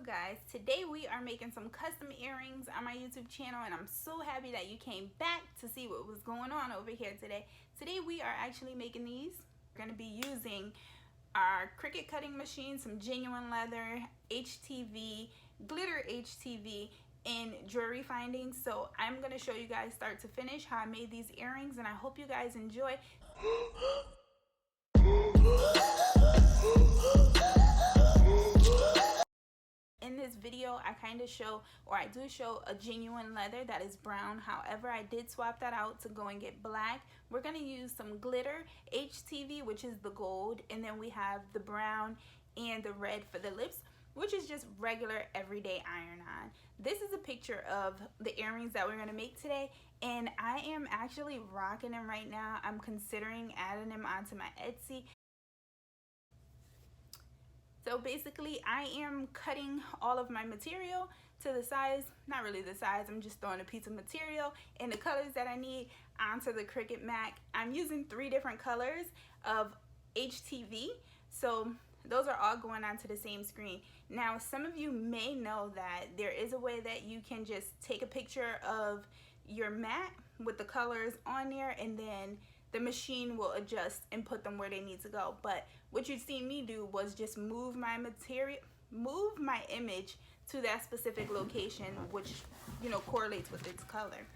guys, today we are making some custom earrings on my YouTube channel, and I'm so happy that you came back to see what was going on over here today. Today we are actually making these. We're going to be using our Cricut cutting machine, some genuine leather, HTV, glitter HTV, and jewelry findings. So I'm going to show you guys start to finish how I made these earrings, and I hope you guys enjoy. In this video, I kind of show, or I do show, a genuine leather that is brown. However, I did swap that out to go and get black. We're going to use some glitter HTV, which is the gold, and then we have the brown and the red for the lips, which is just regular everyday iron-on. This is a picture of the earrings that we're going to make today, and I am actually rocking them right now. I'm considering adding them onto my Etsy. So basically, I am cutting all of my material to the size, not really the size, I'm just throwing a piece of material and the colors that I need onto the Cricut mat. I'm using 3 different colors of HTV, so those are all going onto the same screen. Now, some of you may know that there is a way that you can just take a picture of your mat with the colors on there, and then the machine will adjust and put them where they need to go. But what you've seen me do was just move my material, move my image to that specific location, which, you know, correlates with its color.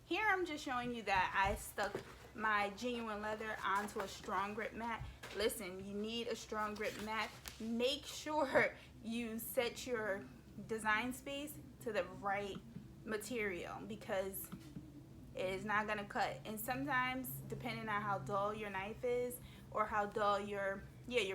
Here I'm just showing you that I stuck my genuine leather onto a strong grip mat. Listen, you need a strong grip mat. Make sure you set your design space to the right material, because it is not going to cut. And sometimes, depending on how dull your knife is or how dull your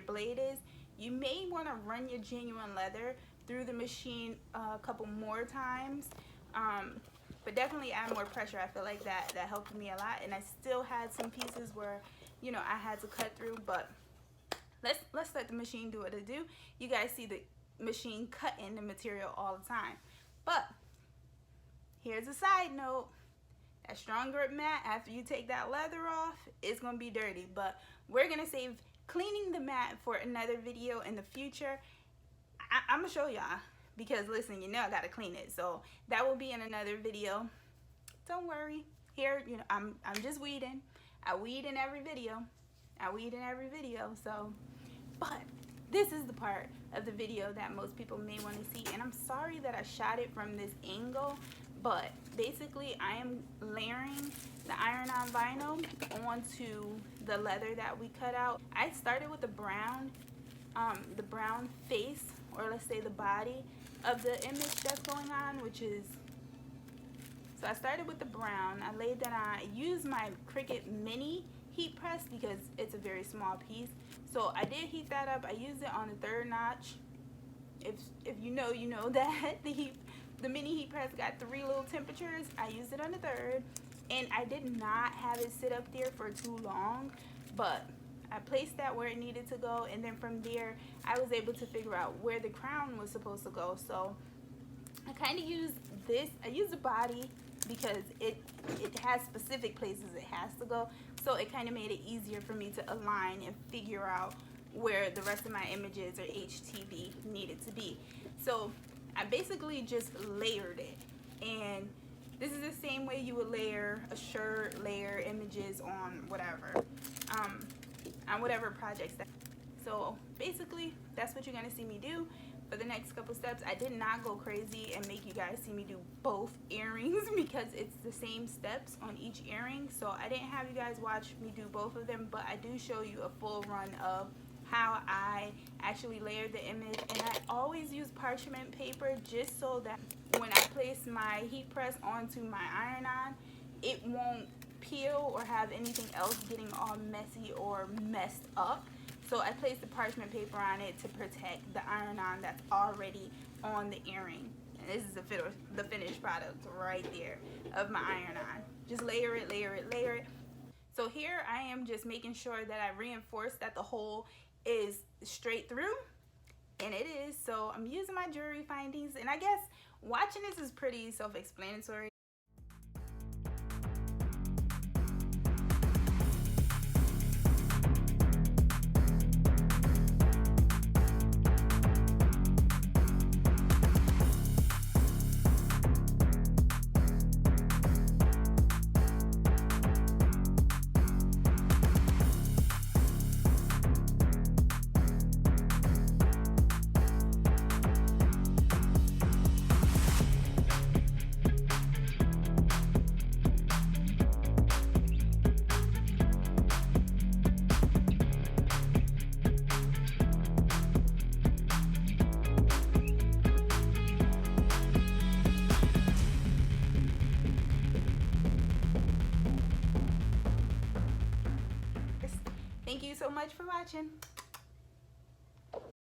blade is, you may want to run your genuine leather through the machine a couple more times, but definitely add more pressure. I feel like that helped me a lot, and I still had some pieces where, you know, I had to cut through. But let's let the machine do what it do. You guys see the machine cutting the material all the time. But here's a side note. That strong grip mat, after you take that leather off, it's going to be dirty. But we're going to save cleaning the mat for another video in the future. I'm going to show y'all, because listen, you know I got to clean it. So that will be in another video. Don't worry. Here, you know, I'm just weeding. I weed in every video. So, but this is the part of the video that most people may want to see. And I'm sorry that I shot it from this angle. But basically, I am layering the iron-on vinyl onto the leather that we cut out. I started with the brown face, or let's say the body of the image that's going on, which is, so I started with the brown. I laid that on. I used my Cricut mini heat press because it's a very small piece. So I did heat that up. I used it on the 3rd notch. If you know, you know that the mini heat press got 3 little temperatures. I used it on the 3rd, and I did not have it sit up there for too long, but I placed that where it needed to go, and then from there I was able to figure out where the crown was supposed to go. So I kind of used this. I used the body because it has specific places it has to go, so it kind of made it easier for me to align and figure out where the rest of my images or HTV needed to be. So I basically just layered it, and this is the same way you would layer a shirt, layer images on whatever projects. So basically, that's what you're gonna see me do for the next couple steps. I did not go crazy and make you guys see me do both earrings because it's the same steps on each earring. So I didn't have you guys watch me do both of them, but I do show you a full run of how I actually layered the image. And I always use parchment paper just so that when I place my heat press onto my iron-on, it won't peel or have anything else getting all messy or messed up. So I placed the parchment paper on it to protect the iron-on that's already on the earring. And this is the finished product right there of my iron-on. Just layer it, layer it, layer it. So here I am just making sure that I reinforce that the hole is straight through, and it is. So I'm using my jewelry findings, and I guess watching this is pretty self-explanatory. so much for watching.